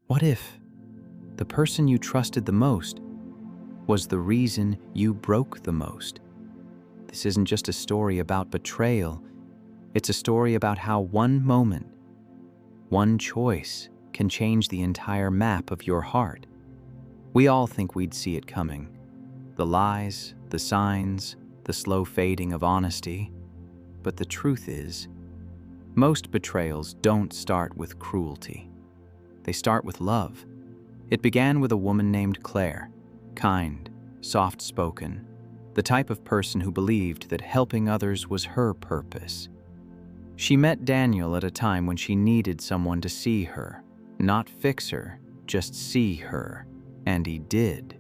What if the person you trusted the most was the reason you broke the most? This isn't just a story about betrayal. It's a story about how one moment, one choice can change the entire map of your heart. We all think we'd see it coming. The lies, the signs, the slow fading of honesty. But the truth is, most betrayals don't start with cruelty. They start with love. It began with a woman named Claire, kind, soft-spoken, the type of person who believed that helping others was her purpose. She met Daniel at a time when she needed someone to see her, not fix her, just see her. And he did.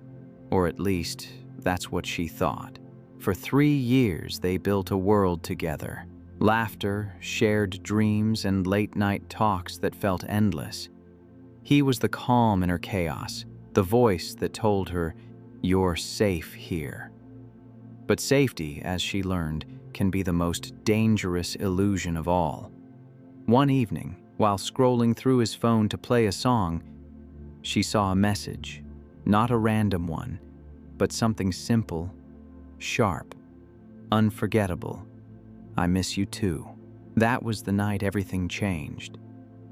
Or at least, that's what she thought. For 3 years, they built a world together. Laughter, shared dreams, and late-night talks that felt endless. He was the calm in her chaos, the voice that told her, "You're safe here." But safety, as she learned, can be the most dangerous illusion of all. One evening, while scrolling through his phone to play a song, she saw a message, not a random one, but something simple, sharp, unforgettable. "I miss you too." That was the night everything changed.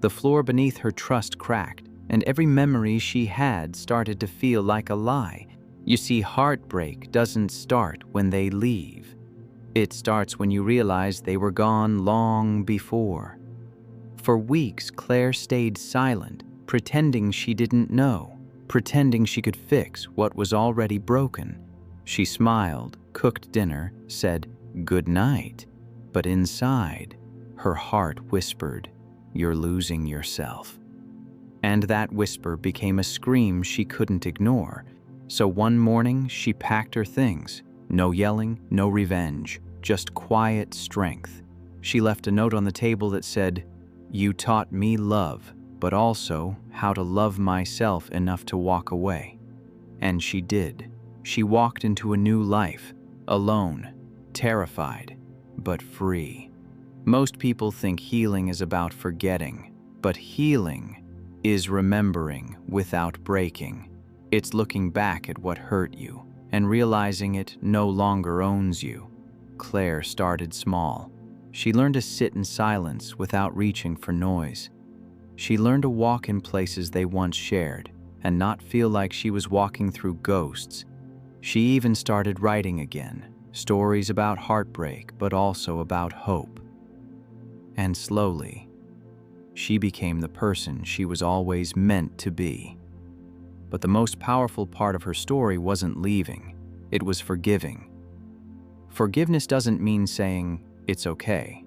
The floor beneath her trust cracked, and every memory she had started to feel like a lie. You see, heartbreak doesn't start when they leave. It starts when you realize they were gone long before. For weeks, Claire stayed silent, pretending she didn't know, pretending she could fix what was already broken. She smiled, cooked dinner, said, "Good night." But inside, her heart whispered, "You're losing yourself." And that whisper became a scream she couldn't ignore. So one morning, she packed her things. No yelling, no revenge, just quiet strength. She left a note on the table that said, "You taught me love, but also how to love myself enough to walk away." And she did. She walked into a new life, alone, terrified, but free. Most people think healing is about forgetting, but healing is remembering without breaking. It's looking back at what hurt you and realizing it no longer owns you. Claire started small. She learned to sit in silence without reaching for noise. She learned to walk in places they once shared and not feel like she was walking through ghosts. She even started writing again, stories about heartbreak, but also about hope. And slowly, she became the person she was always meant to be. But the most powerful part of her story wasn't leaving, it was forgiving. Forgiveness doesn't mean saying, "It's okay."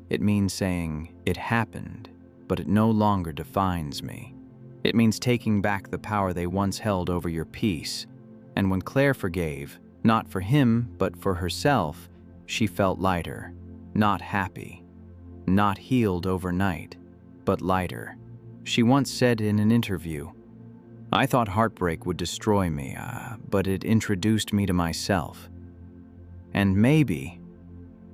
It means saying, "It happened, but it no longer defines me." It means taking back the power they once held over your peace. And when Claire forgave, not for him, but for herself, she felt lighter, not happy, not healed overnight, but lighter. She once said in an interview, "I thought heartbreak would destroy me, but it introduced me to myself." And maybe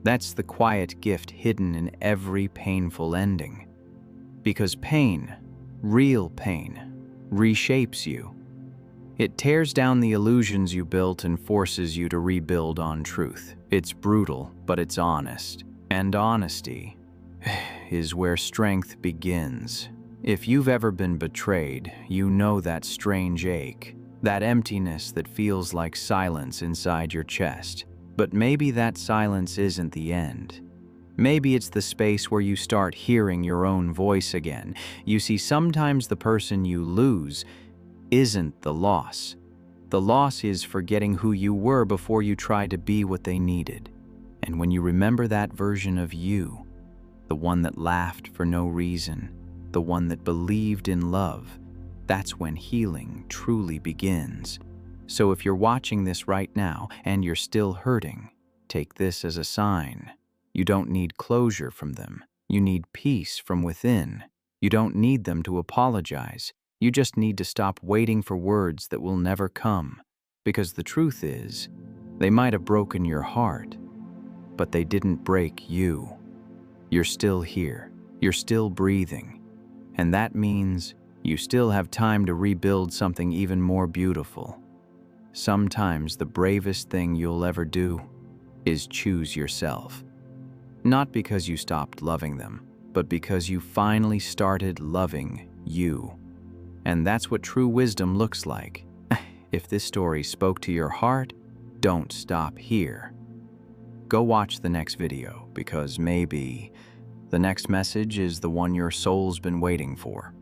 that's the quiet gift hidden in every painful ending. Because pain, real pain, reshapes you. It tears down the illusions you built and forces you to rebuild on truth. It's brutal, but it's honest. And honesty is where strength begins. If you've ever been betrayed, you know that strange ache, that emptiness that feels like silence inside your chest. But maybe that silence isn't the end. Maybe it's the space where you start hearing your own voice again. You see, sometimes the person you lose isn't the loss. The loss is forgetting who you were before you tried to be what they needed. And when you remember that version of you, the one that laughed for no reason, the one that believed in love, that's when healing truly begins. So if you're watching this right now and you're still hurting, take this as a sign. You don't need closure from them. You need peace from within. You don't need them to apologize. You just need to stop waiting for words that will never come. Because the truth is, they might have broken your heart, but they didn't break you. You're still here. You're still breathing. And that means You still have time to rebuild something even more beautiful. Sometimes the bravest thing you'll ever do is choose yourself. Not because you stopped loving them, but because you finally started loving you. And that's what true wisdom looks like. If this story spoke to your heart, don't stop here. Go watch the next video, because maybe the next message is the one your soul's been waiting for.